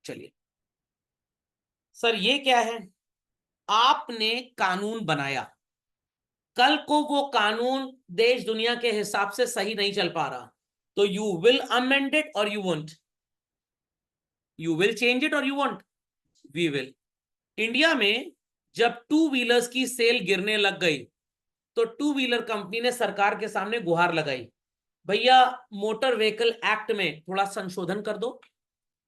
चलिए सर, ये क्या है? आपने कानून बनाया, कल को वो कानून देश दुनिया के हिसाब से सही नहीं चल पा रहा, तो यू विल अमेंड इट और you want, you will change it और you want, we will. India में जब टू व्हीलर्स की सेल गिरने लग गई, तो टू व्हीलर कंपनी ने सरकार के सामने गुहार लगाई, भैया मोटर व्हीकल एक्ट में थोड़ा संशोधन कर दो।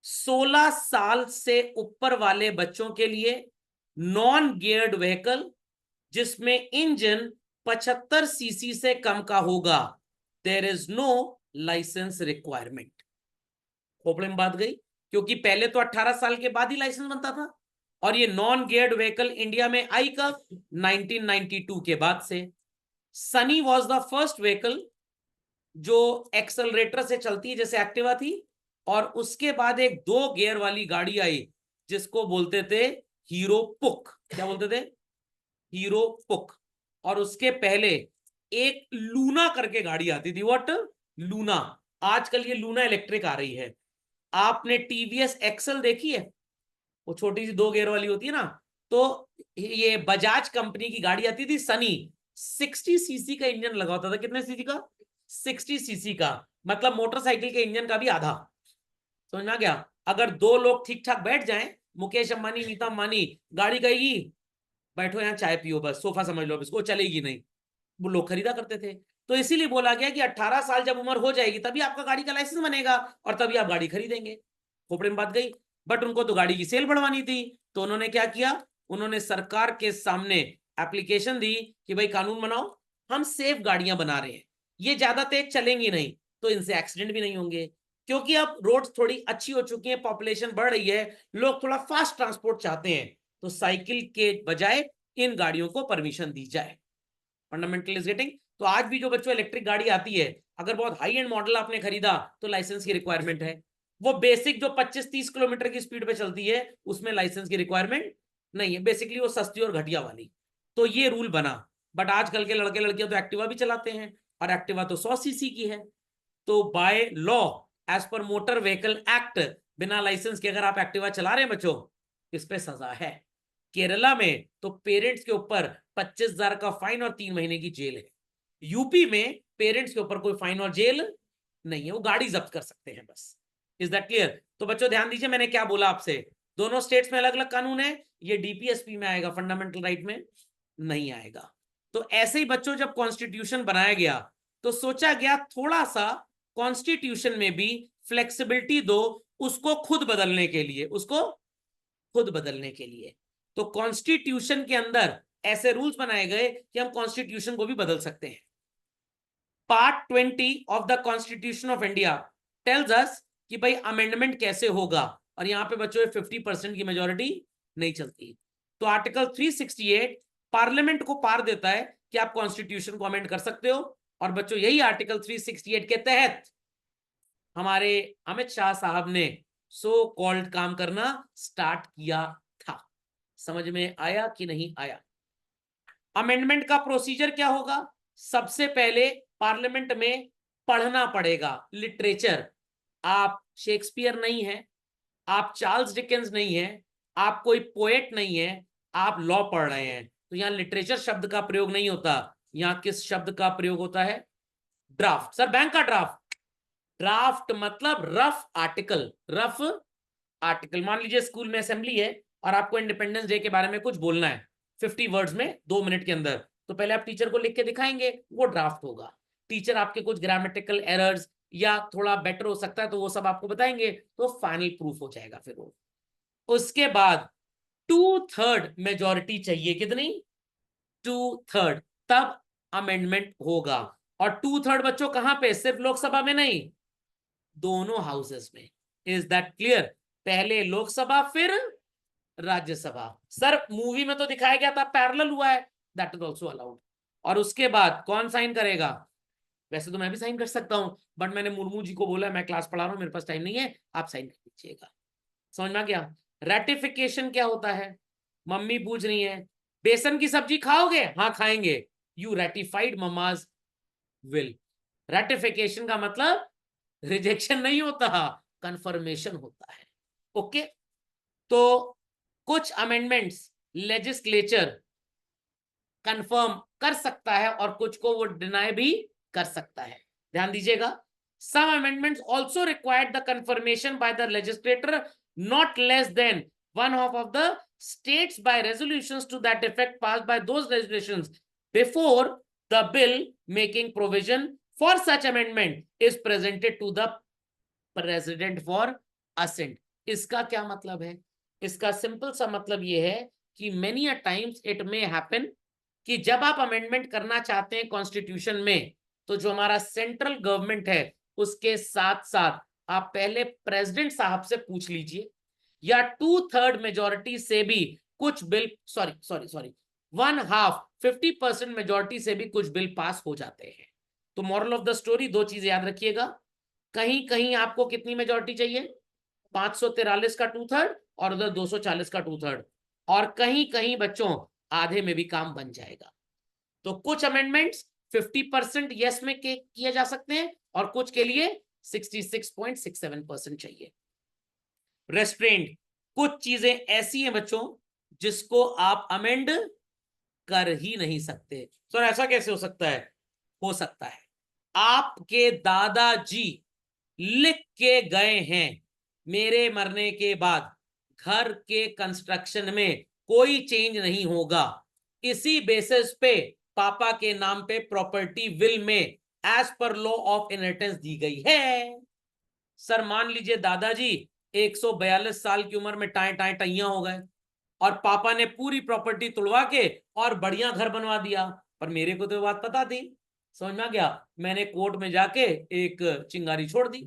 16 साल से ऊपर वाले बच्चों के लिए नॉन गियर्ड व्हीकल जिसमें इंजन 75 सीसी से कम का होगा, there is no licence requirement. खोपड़े में बात गई, क्योंकि पहले तो 18 साल के बाद ही लाइसेंस बनता था, और ये नॉन गियर्ड व्हीकल इंडिया में आई कब? 1992 के बाद से। Sunny was the first vehicle जो एक्सेलरेटर से चलती है, जैसे एक्टिवा थी, और उसके बाद एक 2 गियर वाली गाड़ी आई जिसको बोलते थे हीरो पुक। क्या बोलते थे? हीरो पुक। और उसके पहले एक लूना करके गाड़ी आती थी। व्हाट? लूना। आजकल ये लूना इलेक्ट्रिक आ रही है। आपने टीवीएस एक्सल देखी है? वो छोटी सी 2 गियर वाली होती है ना। तो ये बजाज कंपनी की गाड़ी आती थी सनी, 60 सीसी का इंजन लगा होता था। कितने सीसी का? 60 सीसी का। मतलब मोटरसाइकिल के इंजन का भी आधा। समझ में आ गया? अगर 2 लोग ठीक ठाक बैठ जाएं, मुकेश अंबानी, नीता अंबानी, गाड़ी कहेगी बैठो यहाँ चाय पियो, बस सोफा समझ लो, इसको चलेगी नहीं। वो लोग खरीदा करते थे। तो इसीलिए बोला गया कि 18 साल जब उम्र हो जाएगी तभी आपका गाड़ी का लाइसेंस बनेगा और तभी आप गाड़ी खरीदेंगे। खोपड़े में बात गई। बट उनको तो गाड़ी की सेल बढ़वानी थी, तो उन्होंने क्या किया? उन्होंने सरकार के सामने एप्लीकेशन दी कि भाई कानून बनाओ, हम सेफ गाड़ियां बना रहे हैं, ये ज्यादा तेज चलेंगी नहीं, तो इनसे एक्सीडेंट भी नहीं होंगे। क्योंकि अब रोड थोड़ी अच्छी हो चुकी है, पॉपुलेशन बढ़ रही है, लोग थोड़ा फास्ट ट्रांसपोर्ट चाहते हैं, तो साइकिल के बजाय इन गाड़ियों को परमिशन दी जाए। Fundamental is getting. तो आज भी जो बच्चों इलेक्ट्रिक गाड़ी आती है, अगर बहुत हाई एंड मॉडल आपने खरीदा तो लाइसेंस की रिक्वायरमेंट है। वो बेसिक जो 25-30 किलोमीटर की स्पीड पे चलती है उसमें लाइसेंस की रिक्वायरमेंट नहीं है, बेसिकली वो सस्ती और घटिया वाली। तो ये रूल बना। बट आजकल के लड़के लड़कियां तो एक्टिवा भी चलाते हैं, और एक्टिवा तो 100 सीसी की है। तो by law, as per motor vehicle act, बिना लाइसेंस के अगर आप एक्टिवा चला रहे हैं बच्चों, इस पे सजा है। केरला में तो पेरेंट्स के ऊपर 25,000 का फाइन और 3 महीने की जेल है। यूपी में पेरेंट्स के ऊपर कोई फाइन और जेल नहीं है, वो गाड़ी जब्त कर सकते हैं बस। Is that clear? तो बच्चों ध्यान दीजिए, मैंने क्या बोला आपसे, दोनों स्टेट्स में अलग अलग कानून है। ये डीपीएसपी में आएगा, फंडामेंटल राइट में नहीं आएगा। तो ऐसे ही बच्चों जब कॉन्स्टिट्यूशन बनाया गया तो सोचा गया थोड़ा सा कॉन्स्टिट्यूशन में भी फ्लेक्सिबिलिटी दो, उसको खुद बदलने के लिए, उसको खुद बदलने के लिए। तो कॉन्स्टिट्यूशन के अंदर ऐसे रूल्स बनाए गए कि हम कॉन्स्टिट्यूशन को भी बदल सकते हैं। Part 20 of the constitution of India tells us कि भाई अमेंडमेंट कैसे होगा, और यहां पे बच्चों 50% की मेजोरिटी नहीं चलती। तो आर्टिकल 368 पार्लियामेंट को पार देता है कि आप कॉन्स्टिट्यूशन को अमेंड कर सकते हो। और बच्चों यही आर्टिकल 368 के तहत हमारे अमित शाह साहब ने सो कॉल्ड काम करना स्टार्ट किया था। समझ में आया कि नहीं आया? अमेंडमेंट का प्रोसीजर क्या होगा? सबसे पहले पार्लियामेंट में पढ़ना पड़ेगा लिटरेचर। आप शेक्सपियर नहीं है, आप चार्ल्स डिकेंस नहीं है, आप कोई पोएट नहीं है, आप लॉ पढ़ रहे हैं, तो यहां लिटरेचर शब्द का प्रयोग नहीं होता। यहां किस शब्द का प्रयोग होता है? ड्राफ्ट। सर बैंक का ड्राफ्ट? ड्राफ्ट मतलब रफ आर्टिकल। Rough article. मान लीजिए स्कूल में असेंबली है और आपको इंडिपेंडेंस डे के बारे में कुछ बोलना है 50 वर्ड्स में 2 मिनट के अंदर, तो पहले आप टीचर को लिख के दिखाएंगे, वो ड्राफ्ट होगा। टीचर आपके कुछ ग्रामेटिकल एरर्स या थोड़ा बेटर हो सकता है तो वो सब आपको बताएंगे, तो फाइनल प्रूफ हो जाएगा फिर वो। उसके बाद 2/3 मेजोरिटी चाहिए। कितनी? 2/3, तब अमेंडमेंट होगा। और 2/3 बच्चों कहां पे? सिर्फ लोकसभा में नहीं, दोनों हाउसेस में। Is that clear? पहले लोकसभा फिर राज्यसभा। सर मूवी में तो दिखाया गया था पैरेलल हुआ है, दैट इज ऑल्सो अलाउड। और उसके बाद कौन साइन करेगा? वैसे तो मैं भी साइन कर सकता हूं, बट मैंने मुर्मू जी को बोला मैं क्लास पढ़ा रहा हूं, मेरे पास टाइम नहीं है, आप साइन कर दीजिएगा। समझ में आ गया? रेटिफिकेशन क्या होता है? मम्मी पूछ रही है बेसन की सब्जी खाओगे? हाँ खाएंगे। You ratified mamma's will. Ratification का मतलब रिजेक्शन नहीं होता, कंफर्मेशन होता है। ओके, तो कुछ अमेंडमेंट्स लेजिस्लेचर कंफर्म कर सकता है और कुछ को वो डिनाई भी कर सकता है। ध्यान दीजिएगा, some amendments also required the confirmation by the legislator not less than one half of the states by resolutions to that effect passed by those legislations before the bill making provision for such amendment is presented to the president for assent। इसका क्या मतलब है? इसका simple सा मतलब ये है कि many a times it may happen कि जब आप अमेंडमेंट करना चाहते हैं कॉन्स्टिट्यूशन में, तो जो हमारा सेंट्रल गवर्नमेंट है उसके साथ साथ आप पहले प्रेसिडेंट साहब से पूछ लीजिए, या 2/3 मेजोरिटी से भी कुछ बिल, सॉरी 1/2 50% मेजोरिटी से भी कुछ बिल पास हो जाते हैं। तो मॉरल ऑफ द स्टोरी, दो चीजें याद रखिएगा, कहीं कहीं आपको कितनी मेजोरिटी चाहिए, 543 का 2/3 और उधर 240 का 2/3, और कहीं कहीं बच्चों आधे में भी काम बन जाएगा। तो कुछ अमेंडमेंट्स 50% यस में किए जा सकते हैं और कुछ के लिए 66.67% चाहिए। रेस्ट्रेंट, कुछ चीजें ऐसी हैं बच्चों जिसको आप अमेंड कर ही नहीं सकते। सर ऐसा कैसे हो सकता है? हो सकता है आपके दादाजी लिख के गए हैं मेरे मरने के बाद घर के कंस्ट्रक्शन में कोई चेंज नहीं होगा, इसी बेसिस पे पापा के नाम पे प्रॉपर्टी विल में as per law of inheritance दी गई है। सर मान लीजिए दादाजी 142 साल की उम्र में टाए टाए टैया हो गए और पापा ने पूरी प्रॉपर्टी तुड़वा के और बढ़िया घर बनवा दिया, पर मेरे को तो बात पता थी, समझ में आ गया, मैंने कोर्ट में जाके एक चिंगारी छोड़ दी,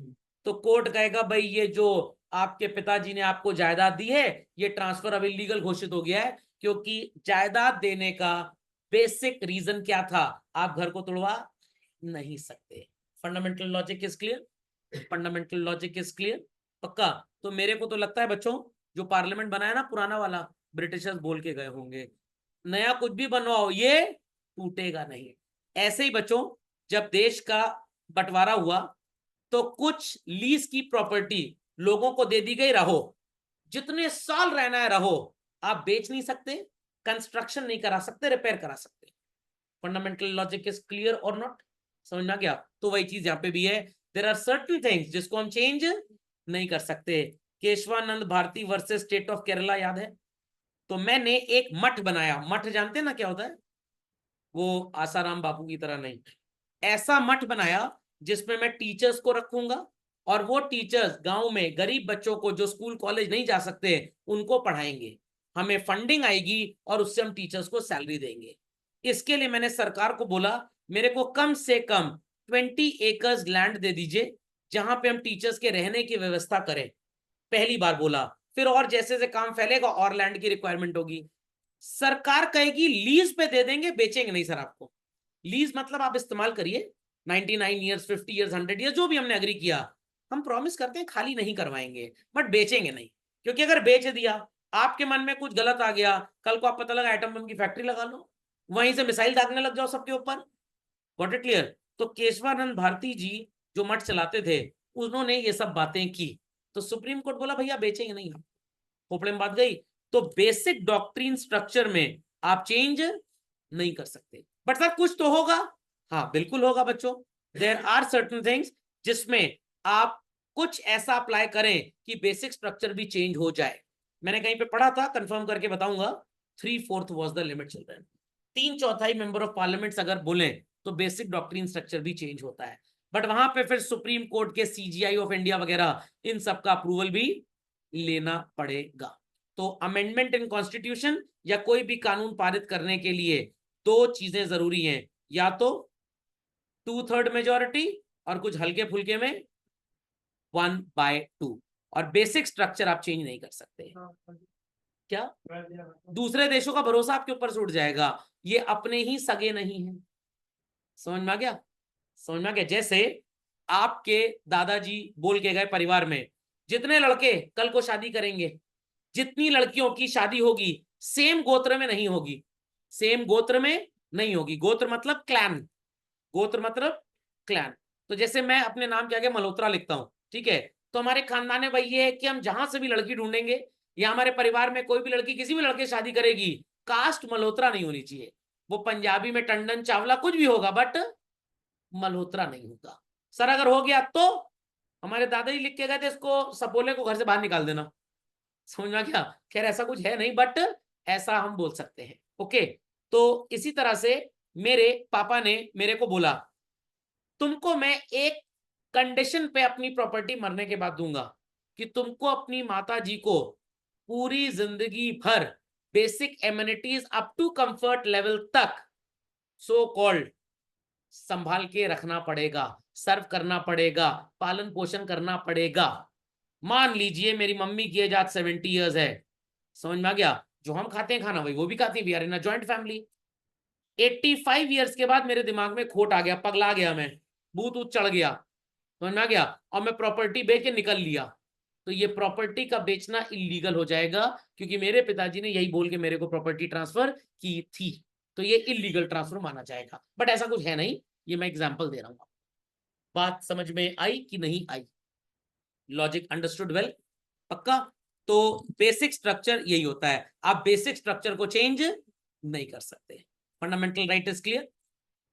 तो कोर्ट कहेगा भाई ये जो आपके पिताजी ने आपको जायदाद दी है ये ट्रांसफर अब इलीगल घोषित हो गया है, क्योंकि जायदाद देने का बेसिक रीजन क्या था, आप घर को तोड़वा नहीं सकते। Fundamental logic is clear, fundamental logic is clear, पक्का। तो मेरे को तो लगता है बच्चों जो पार्लियामेंट बनाया ना पुराना वाला, ब्रिटिशर्स बोल के गए होंगे नया कुछ भी बनवाओ ये टूटेगा नहीं। ऐसे ही बच्चों जब देश का बंटवारा हुआ तो कुछ लीज की प्रॉपर्टी लोगों को दे दी गई, रहो जितने साल रहना है रहो, आप बेच नहीं सकते, कंस्ट्रक्शन नहीं करा सकते, रिपेयर करा सकते। फंडामेंटल लॉजिक इज क्लियर और नॉट, समझ में आ गया? तो वही चीज यहां पे भी है, देयर आर सर्टेन थिंग्स जिसको हम चेंज नहीं कर सकते। Keshavananda Bharati versus state of Kerala याद है? तो मैंने एक मठ बनाया, मठ जानते हैं ना क्या होता है, वो आसाराम बापू की तरह नहीं, ऐसा मठ बनाया जिसमें मैं टीचर्स को रखूंगा और वो टीचर्स गांव में गरीब बच्चों को जो स्कूल कॉलेज नहीं जा सकते उनको पढ़ाएंगे, हमें फंडिंग आएगी और उससे हम टीचर्स को सैलरी देंगे। इसके लिए मैंने सरकार को बोला मेरे को कम से कम 20 एकर्स लैंड दे दीजिए जहां पे हम टीचर्स के रहने की व्यवस्था करें। पहली बार बोला, फिर और जैसे जैसे काम फैलेगा और लैंड की रिक्वायरमेंट होगी, सरकार कहेगी लीज पे दे देंगे, बेचेंगे नहीं सर आपको। लीज मतलब आप इस्तेमाल करिए 99 ईयर्स 50 ईयर्स 100 ईयर्स जो भी हमने एग्री किया, हम प्रॉमिस करते हैं खाली नहीं करवाएंगे, बट बेचेंगे नहीं, क्योंकि अगर बेच दिया आपके मन में कुछ गलत आ गया, कल को आप पता लगा एटम बम की फैक्ट्री लगा लो, वहीं से मिसाइल दागने लग जाओ सबके ऊपर। Got it clear? तो केशवानंद भारती जी जो मठ चलाते थे उन्होंने ये सब बातें की, तो सुप्रीम कोर्ट बोला भैया बेचेंगे नहीं, खोपड़े में बात गई। तो बेसिक डॉक्ट्रिन स्ट्रक्चर में आप चेंज नहीं कर सकते, बट सर कुछ तो होगा, हाँ बिल्कुल होगा बच्चों, देयर आर सर्टेन थिंग्स जिसमें आप कुछ ऐसा अप्लाई करें कि बेसिक स्ट्रक्चर भी चेंज हो जाए। मैंने कहीं पे पढ़ा था, कंफर्म करके बताऊंगा, 3/4 was the limit children, 3/4 member of parliament अगर बोले तो बेसिक डॉक्ट्रिन स्ट्रक्चर भी चेंज होता है, बट वहां पे फिर सुप्रीम कोर्ट के सीजीआई ऑफ इंडिया वगैरह इन सब का अप्रूवल भी लेना पड़ेगा। तो अमेंडमेंट इन कॉन्स्टिट्यूशन या कोई भी कानून पारित करने के लिए दो चीजें जरूरी हैं, या तो 2/3 मेजोरिटी और कुछ हल्के फुल्के में 1/2, और बेसिक स्ट्रक्चर आप चेंज नहीं कर सकते। क्या दूसरे देशों का भरोसा आपके ऊपर से उठ जाएगा, ये अपने ही सगे नहीं है। समझ में आ गया? समझ में आ गया? जैसे आपके दादाजी बोल के गए परिवार में जितने लड़के कल को शादी करेंगे, जितनी लड़कियों की शादी होगी सेम गोत्र में नहीं होगी, सेम गोत्र में नहीं होगी। गोत्र मतलब क्लैन, गोत्र मतलब क्लैन। तो जैसे मैं अपने नाम के आगे मल्होत्रा लिखता हूं, ठीक है, तो हमारे खानदान में भाई ये है कि हम जहां से भी लड़की ढूंढेंगे या हमारे परिवार में कोई भी लड़की किसी भी लड़के से शादी करेगी, कास्ट मल्होत्रा नहीं होनी चाहिए। वो पंजाबी में टंडन चावला कुछ भी होगा, बट मल्होत्रा नहीं होगा। सर अगर हो गया तो हमारे दादाजी लिख के गए थे, इसको सपोले को घर से बाहर निकाल देना। समझ में क्या? खैर ऐसा कुछ है नहीं, बट ऐसा हम बोल सकते हैं। ओके, तो इसी तरह से मेरे पापा ने मेरे को बोला, तुमको मैं एक कंडीशन पे अपनी प्रॉपर्टी मरने के बाद दूंगा, कि तुमको अपनी माता जी को पूरी जिंदगी भर basic amenities up to comfort level तक सो कॉल्ड संभाल के रखना पड़ेगा, सर्व करना पड़ेगा, पालन पोषण करना पड़ेगा। मान लीजिए मेरी मम्मी की एज आज 70 ईयर्स है, समझ में आ गया? जो हम खाते हैं खाना वही वो भी खाती है, we are in a joint family. 85 years के बाद मेरे दिमाग में खोट आ गया, पगला गया मैं, भूत ऊत चढ़ गया, समझ में आ गया, और मैं प्रॉपर्टी बेच के निकल लिया, तो ये प्रॉपर्टी का बेचना इलीगल हो जाएगा, क्योंकि मेरे पिताजी ने यही बोल के मेरे को प्रॉपर्टी ट्रांसफर की थी, तो ये इलीगल ट्रांसफर माना जाएगा। बट ऐसा कुछ है नहीं, ये मैं एग्जांपल दे रहा हूं। बात समझ में आई कि नहीं आई? Logic understood well? पक्का? तो बेसिक स्ट्रक्चर यही होता है, आप बेसिक स्ट्रक्चर को चेंज नहीं कर सकते। Fundamental right is clear?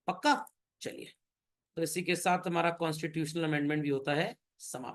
पक्का? चलिए, तो इसी के साथ हमारा कॉन्स्टिट्यूशनल अमेंडमेंट भी होता है समाप्त।